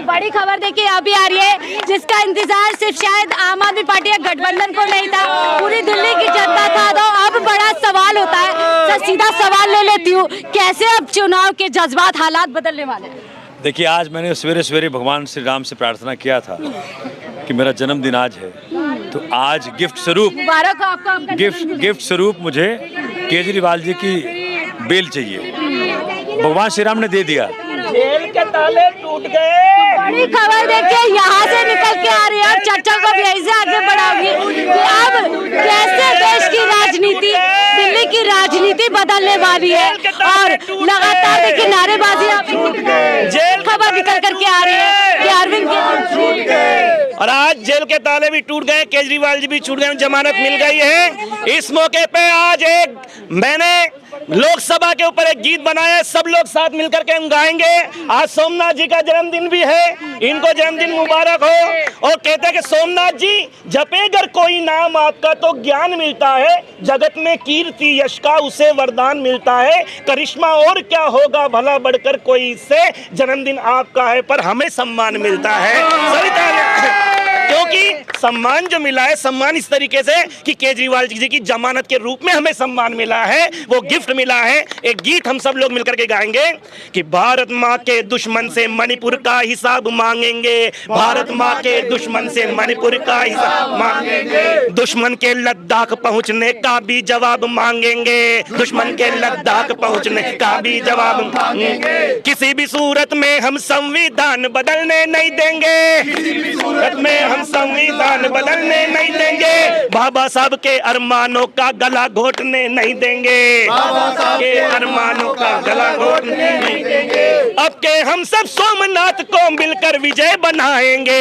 बड़ी खबर देखिए अभी आ रही है, जिसका इंतजार सिर्फ शायद आम आदमी पार्टी या गठबंधन को नहीं था, पूरी दिल्ली की जनता था। तो अब बड़ा सवाल होता है सर, सीधा सवाल ले लेती हूँ, कैसे अब चुनाव के जज्बात हालात बदलने वाले हैं? देखिए, आज मैंने सवेरे सवेरे भगवान श्री राम से प्रार्थना किया था कि मेरा जन्मदिन आज है, तो आज गिफ्ट स्वरूप मुबारक हो आपको, आपका गिफ्ट स्वरूप मुझे केजरीवाल जी की बेल चाहिए। भगवान श्री राम ने दे दिया। जेल के ताले टूट गए। बड़ी खबर देखिए यहाँ से निकल के आ रही है, चर्चा को भी यहीं से आगे बढ़ाऊंगी कि अब कैसे देश की राजनीति, दिल्ली की राजनीति बदलने वाली है। और लगातार देखिए नारेबाजी, जेल खबर निकल करके आ रही है कि अरविंद केजरीवाल, और आज जेल के ताले भी टूट गए, केजरीवाल जी भी छूट गए, जमानत मिल गई है। इस मौके पे आज मैंने लोकसभा के ऊपर एक गीत बनाया है, सब लोग साथ मिलकर के हम गाएंगे। आज सोमनाथ जी का जन्मदिन भी है, इनको जन्मदिन मुबारक हो। और कहते हैं कि सोमनाथ जी जपे अगर कोई नाम आपका तो ज्ञान मिलता है, जगत में कीर्ति यश का उसे वरदान मिलता है, करिश्मा और क्या होगा भला बढ़कर कोई इससे, जन्मदिन आपका है पर हमें सम्मान मिलता है। क्योंकि सम्मान जो मिला है, सम्मान इस तरीके से कि केजरीवाल जी की जमानत के रूप में हमें सम्मान मिला है, वो गिफ्ट मिला है। एक गीत हम सब लोग मिलकर के गाएंगे कि भारत माँ के दुश्मन से मणिपुर का हिसाब मांगेंगे, भारत माँ के दुश्मन से मणिपुर का हिसाब मांगेंगे, दुश्मन के लद्दाख पहुंचने का भी जवाब मांगेंगे, दुश्मन के लद्दाख पहुंचने का भी जवाब मांगेंगे, किसी भी सूरत में हम संविधान बदलने नहीं देंगे, किसी भी सूरत में हम संविधान बदलने नहीं देंगे, बाबा साहब के अरमानों का गला घोटने नहीं देंगे, बाबा साहब के अरमानों का गला घोटने नहीं देंगे। अब के हम सब सोमनाथ को मिलकर विजय बनाएंगे,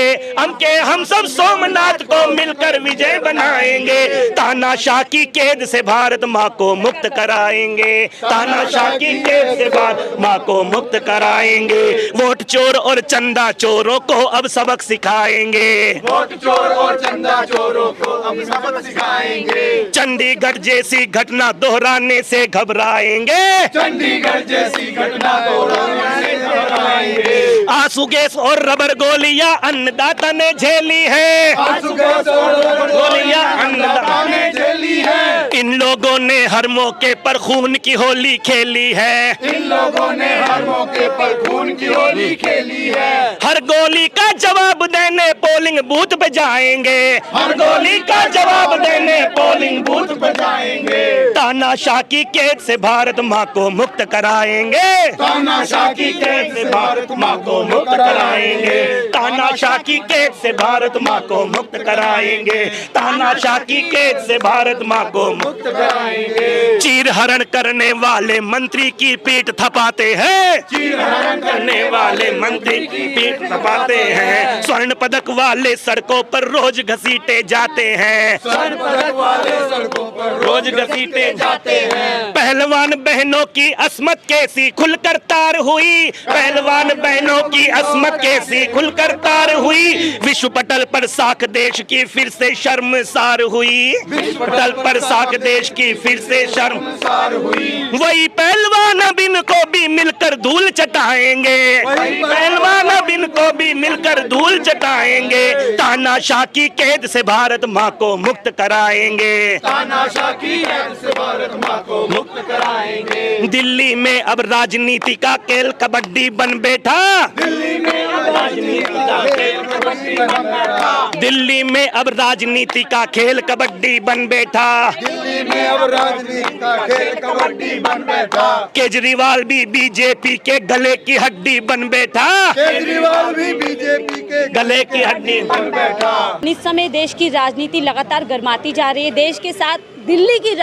हम सब सोमनाथ को मिलकर विजय बनाएंगे, तानाशाह की कैद से भारत माँ को मुक्त कराएंगे, तानाशाह की कैद से भारत माँ को मुक्त कराएंगे, वोट चोर और चंदा चोरों को अब सबक सिखाएंगे, वोट चोर और चंदा चोरों को अब सबक सिखाएंगे, चंडीगढ़ जैसी घटना दोहराने से घबराएंगे, चंडीगढ़ जैसी घटना दोहराने से घबराएंगे, आंसू गैस और रबर गोलियां अन्नदाता ने झेली है, आंसू गैस और रबर गोलियां अन्नदाता ने झेली है, इन लोगों ने हर मौके पर खून की होली खेली है, इन लोगों ने हर मौके पर खून की होली खेली है, हर गोली का जवाब देने पोलिंग बूथ पे जाएंगे, हर गोली का जवाब देने पोलिंग बूथ पे जाएंगे, तानाशाह की कैद से भारत माँ को मुक्त कराएंगे, तानाशाह की कैद से भारत माँ को मुक्त कराएंगे, तानाशाह की कैद से भारत माँ को मुक्त कराएंगे, तानाशाह की कैद से भारत माँ को मुक्त कराएंगे। चीर हरण करने वाले मंत्री की पीठ थपाते हैं, चीर हरण करने वाले मंत्री की पीठ थपाते हैं, स्वर्ण पदक वाले सड़कों पर रोज घसीटे जाते हैं, स्वर्ण पदक वाले सड़कों पर रोज घसीटे जाते हैं, पहलवान बहनों की अस्मत कैसी खुलकर तार हुई, पहलवान बहनों की अस्मत कैसी खुलकर तार हुई, विश्व पटल पर साख देश की फिर से शर्मसार हुई, विश्व पटल पर साख देश की फिर से शर्मसार हुई, वही पहलवान अब इनको भी मिलकर धूल चटाएंगे, वही पहलवान अब इनको भी मिलकर धूल चटाएंगे, तानाशाह की कैद से भारत माँ को मुक्त कराएंगे, तानाशाह की कैद से भारत माँ को मुक्त कराएंगे, दिल्ली में अब राजनीति का खेल कबड्डी बन बैठा, दिल्ली में अब राजनीति का खेल कबड्डी बन बैठा, दिल्ली में अब राजनीति का खेल कबड्डी बन बैठा, दिल्ली में अब राजनीति का खेल कबड्डी बन बैठा, केजरीवाल भी बीजेपी के गले की हड्डी बन बैठा, केजरीवाल भी बीजेपी के गले की हड्डी बन बैठा। इस समय देश की राजनीति लगातार गर्माती जा रही है, देश के साथ दिल्ली की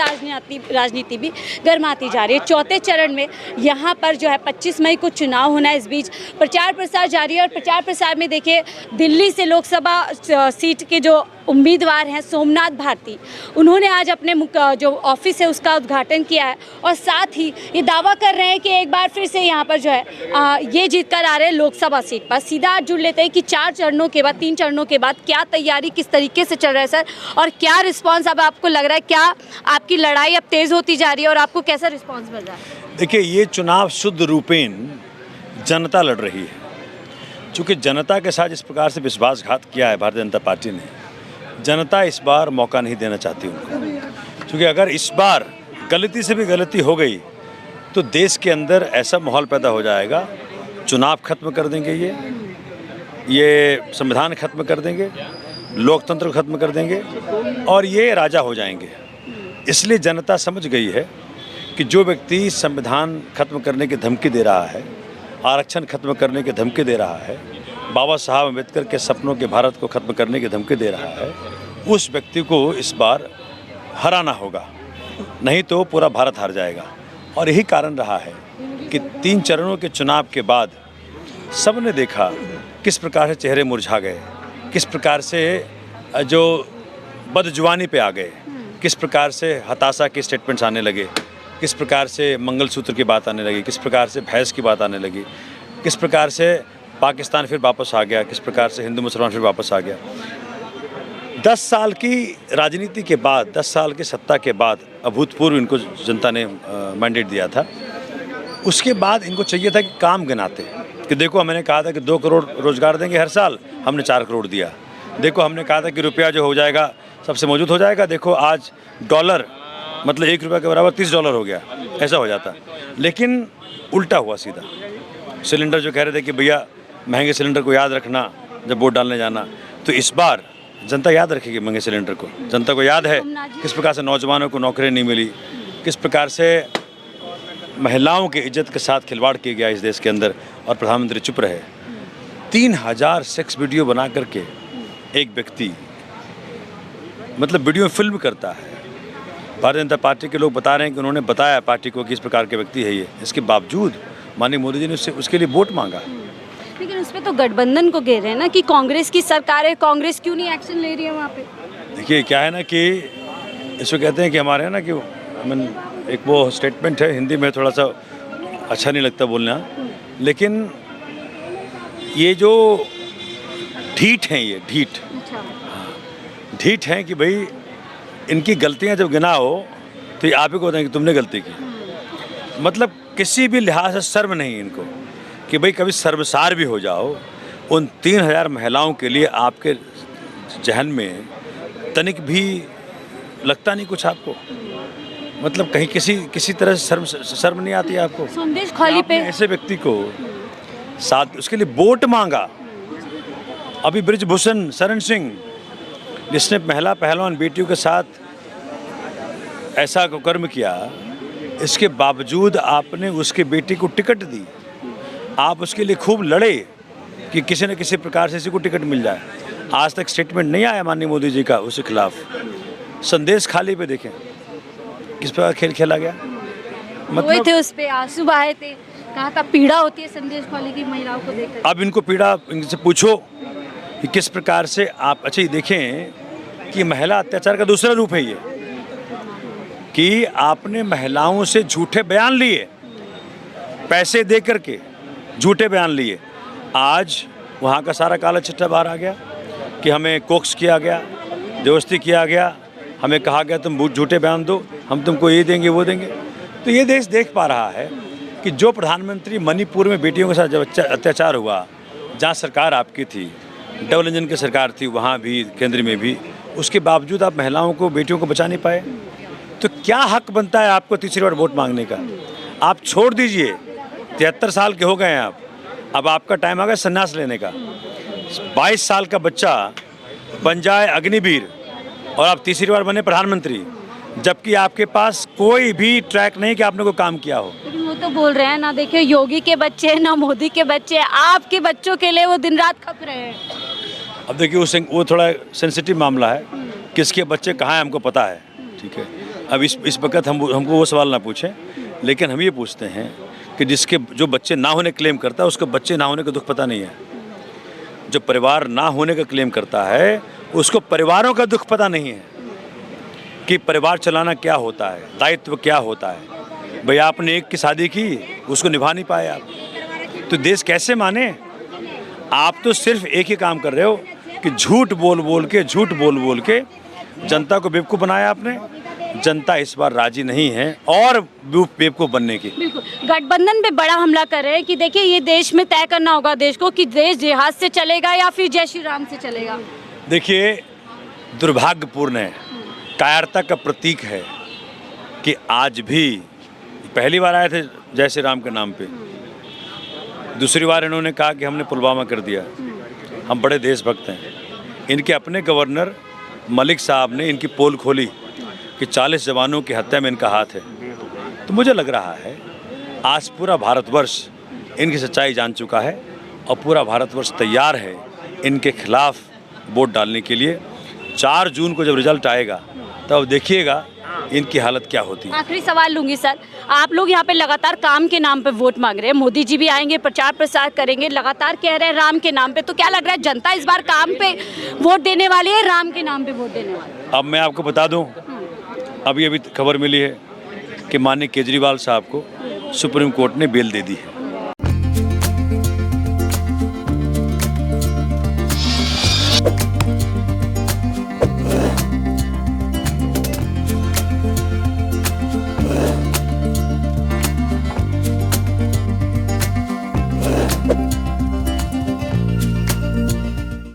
राजनीति भी गर्माती जा रही है। चौथे चरण में यहाँ पर जो है 25 मई को चुनाव होना है। इस बीच प्रचार प्रसार जारी है और प्रचार प्रसार में देखिए दिल्ली से लोकसभा सीट के जो उम्मीदवार हैं सोमनाथ भारती, उन्होंने आज अपने जो ऑफिस है उसका उद्घाटन किया है और साथ ही ये दावा कर रहे हैं कि एक बार फिर से यहाँ पर जो है ये जीत कर आ रहे हैं लोकसभा सीट पर। सीधा आज जुड़ लेते हैं कि 4 चरणों के बाद 3 चरणों के बाद क्या तैयारी किस तरीके से चल रहा है सर, और क्या रिस्पॉन्स अब आपको लग रहा है, क्या आपकी लड़ाई अब तेज़ होती जा रही है और आपको कैसा रिस्पॉन्स मिल रहा है? देखिए, ये चुनाव शुद्ध रूपेण जनता लड़ रही है। चूँकि जनता के साथ इस प्रकार से विश्वासघात किया है भारतीय जनता पार्टी ने, जनता इस बार मौका नहीं देना चाहती उनको। क्योंकि अगर इस बार गलती से भी गलती हो गई तो देश के अंदर ऐसा माहौल पैदा हो जाएगा, चुनाव खत्म कर देंगे ये संविधान खत्म कर देंगे, लोकतंत्र खत्म कर देंगे और ये राजा हो जाएंगे। इसलिए जनता समझ गई है कि जो व्यक्ति संविधान खत्म करने की धमकी दे रहा है, आरक्षण खत्म करने की धमकी दे रहा है, बाबा साहब अम्बेडकर के सपनों के भारत को खत्म करने की धमकी दे रहा है, उस व्यक्ति को इस बार हराना होगा, नहीं तो पूरा भारत हार जाएगा। और यही कारण रहा है कि 3 चरणों के चुनाव के बाद सबने देखा किस प्रकार से चेहरे मुरझा गए, किस प्रकार से जो बदजुबानी पे आ गए, किस प्रकार से हताशा के स्टेटमेंट्स आने लगे, किस प्रकार से मंगलसूत्र की बात आने लगी, किस प्रकार से भैंस की बात आने लगी, किस प्रकार से पाकिस्तान फिर वापस आ गया, किस प्रकार से हिंदू मुसलमान फिर वापस आ गया। 10 साल की राजनीति के बाद, 10 साल की सत्ता के बाद अभूतपूर्व इनको जनता ने मैंडेट दिया था। उसके बाद इनको चाहिए था कि काम गिनाते कि देखो मैंने कहा था कि 2 करोड़ रोजगार देंगे हर साल, हमने 4 करोड़ दिया। देखो हमने कहा था कि रुपया जो हो जाएगा सबसे मौजूद हो जाएगा, देखो आज डॉलर मतलब 1 रुपये के बराबर $30 हो गया, ऐसा हो जाता। लेकिन उल्टा हुआ सीधा। सिलेंडर जो कह रहे थे कि भैया महंगे सिलेंडर को याद रखना जब वोट डालने जाना, तो इस बार जनता याद रखेगी महंगे सिलेंडर को। जनता को याद है किस प्रकार से नौजवानों को नौकरी नहीं मिली, किस प्रकार से महिलाओं की इज्जत के साथ खिलवाड़ किया गया इस देश के अंदर, और प्रधानमंत्री चुप रहे। 3000 सेक्स वीडियो बना करके एक व्यक्ति मतलब वीडियो फिल्म करता है। भारतीय जनता पार्टी के लोग बता रहे हैं कि उन्होंने बताया पार्टी को कि इस प्रकार के व्यक्ति है ये, इसके बावजूद माननीय मोदी जी ने उसके लिए वोट मांगा। लेकिन उसमें तो गठबंधन को घेर रहे हैं ना कि कांग्रेस की सरकार है, कांग्रेस क्यों नहीं एक्शन ले रही है वहाँ पे। देखिए क्या है ना कि इसको कहते हैं कि हमारे यहाँ ना कि एक वो स्टेटमेंट है हिंदी में, थोड़ा सा अच्छा नहीं लगता बोलना, लेकिन ये जो ढीठ हैं, ये ढीठ ढीठ हैं कि भाई इनकी गलतियां जब गिनाओ तो ये आप ही को बताएं कि तुमने गलती की। मतलब किसी भी लिहाज से शर्म नहीं इनको कि भाई कभी शर्मसार भी हो जाओ। उन 3000 महिलाओं के लिए आपके जहन में तनिक भी लगता नहीं कुछ आपको, मतलब कहीं किसी तरह से शर्म नहीं आती है आपको। संदेश खाली पे ऐसे व्यक्ति को साथ उसके लिए वोट मांगा। अभी ब्रिजभूषण शरण सिंह जिसने महिला पहलवान बेटियों के साथ ऐसा कर्म किया, इसके बावजूद आपने उसके बेटी को टिकट दी। आप उसके लिए खूब लड़े कि किसी न किसी प्रकार से इसी को टिकट मिल जाए। आज तक स्टेटमेंट नहीं आया माननीय मोदी जी का उसके खिलाफ। संदेश खाली पे देखें किस प्रकार खेल खेला गया। मतलब थे उस पे आंसू बहाए थे, कहा था पीड़ा होती है संदेश खाली की महिलाओं को देखकर। अब इनको पीड़ा इनसे पूछो कि किस प्रकार से आप। अच्छा ये देखें कि महिला अत्याचार का दूसरा रूप है ये कि आपने महिलाओं से झूठे बयान लिए, पैसे दे करके झूठे बयान लिए। आज वहाँ का सारा काला चिट्ठा बाहर आ गया कि हमें कोक्स किया गया, जबरदस्ती किया गया, हमें कहा गया तुम झूठे बयान दो, हम तुमको ये देंगे वो देंगे। तो ये देश देख पा रहा है कि जो प्रधानमंत्री मणिपुर में बेटियों के साथ जब अत्याचार हुआ, जहाँ सरकार आपकी थी, डबल इंजन की सरकार थी, वहाँ भी केंद्र में भी, उसके बावजूद आप महिलाओं को बेटियों को बचा नहीं पाए। तो क्या हक बनता है आपको तीसरी बार वोट मांगने का? आप छोड़ दीजिए, 73 साल के हो गए हैं आप, अब आपका टाइम आ गया संन्यास लेने का। 22 साल का बच्चा बन जाए अग्निवीर और आप तीसरी बार बने प्रधानमंत्री, जबकि आपके पास कोई भी ट्रैक नहीं कि आपने कोई काम किया हो। लेकिन वो तो बोल रहे हैं ना, देखिए योगी के बच्चे ना मोदी के बच्चे, आपके बच्चों के लिए वो दिन रात खप रहे हैं। अब देखिए वो थोड़ा सेंसिटिव मामला है, किसके बच्चे कहाँ हैं हमको पता है, ठीक है। अब इस वक्त हमको वो सवाल ना पूछें, लेकिन हम ये पूछते हैं कि जो बच्चे ना होने क्लेम करता है उसको बच्चे ना होने का दुख पता नहीं है। जो परिवार ना होने का क्लेम करता है उसको परिवारों का दुख पता नहीं है कि परिवार चलाना क्या होता है, दायित्व क्या होता है। भाई आपने एक की शादी की, उसको निभा नहीं पाए आप, तो देश कैसे माने? आप तो सिर्फ एक ही काम कर रहे हो कि झूठ बोल बोल के जनता को बेवकूफ़ बनाया आपने जनता इस बार राजी नहीं है और बेवकूफ बनने की। बिल्कुल, गठबंधन पे बड़ा हमला कर रहे हैं कि देखिए ये देश में तय करना होगा देश को कि देश जिहाद से चलेगा या फिर जय श्री राम से चलेगा। देखिए, दुर्भाग्यपूर्ण है, कायरता का प्रतीक है कि आज भी पहली बार आए थे जय श्री राम के नाम पे, दूसरी बार इन्होंने कहा कि हमने पुलवामा कर दिया। हम बड़े देशभक्त हैं। इनके अपने गवर्नर मलिक साहब ने इनकी पोल खोली कि 40 जवानों की हत्या में इनका हाथ है। तो मुझे लग रहा है आज पूरा भारतवर्ष इनकी सच्चाई जान चुका है और पूरा भारतवर्ष तैयार है इनके खिलाफ वोट डालने के लिए। 4 जून को जब रिजल्ट आएगा तब देखिएगा इनकी हालत क्या होती है। आखिरी सवाल लूंगी सर, आप लोग यहाँ पे लगातार काम के नाम पे वोट मांग रहे हैं, मोदी जी भी आएंगे, प्रचार प्रसार करेंगे, लगातार कह रहे हैं राम के नाम पे, तो क्या लग रहा है जनता इस बार काम पे वोट देने वाली है, राम के नाम पे वोट देने वाली है? अब मैं आपको बता दूं, अभी खबर मिली है कि माननीय केजरीवाल साहब को सुप्रीम कोर्ट ने बेल दे दी है।